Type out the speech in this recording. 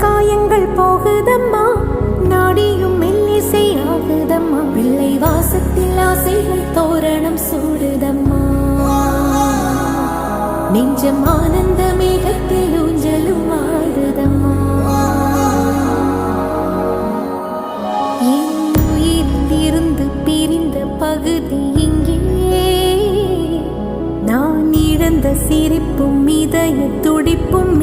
காயங்கள் போகுதம்மா, நாடியும் மெல்லிசை ஆகுதம்மா, பிள்ளை வாசத்தில் ஆசைகள் தோரணம் சூடுதம்மா, நெஞ்சம் ஆனந்த மேகத்தில் ஊஞ்சலும் ஆடுதம்மா. என் உயிரிலிருந்து பிரிந்த பகுதி இங்கே, நான் இழந்த சிரிப்பும் இதய துடிப்பும்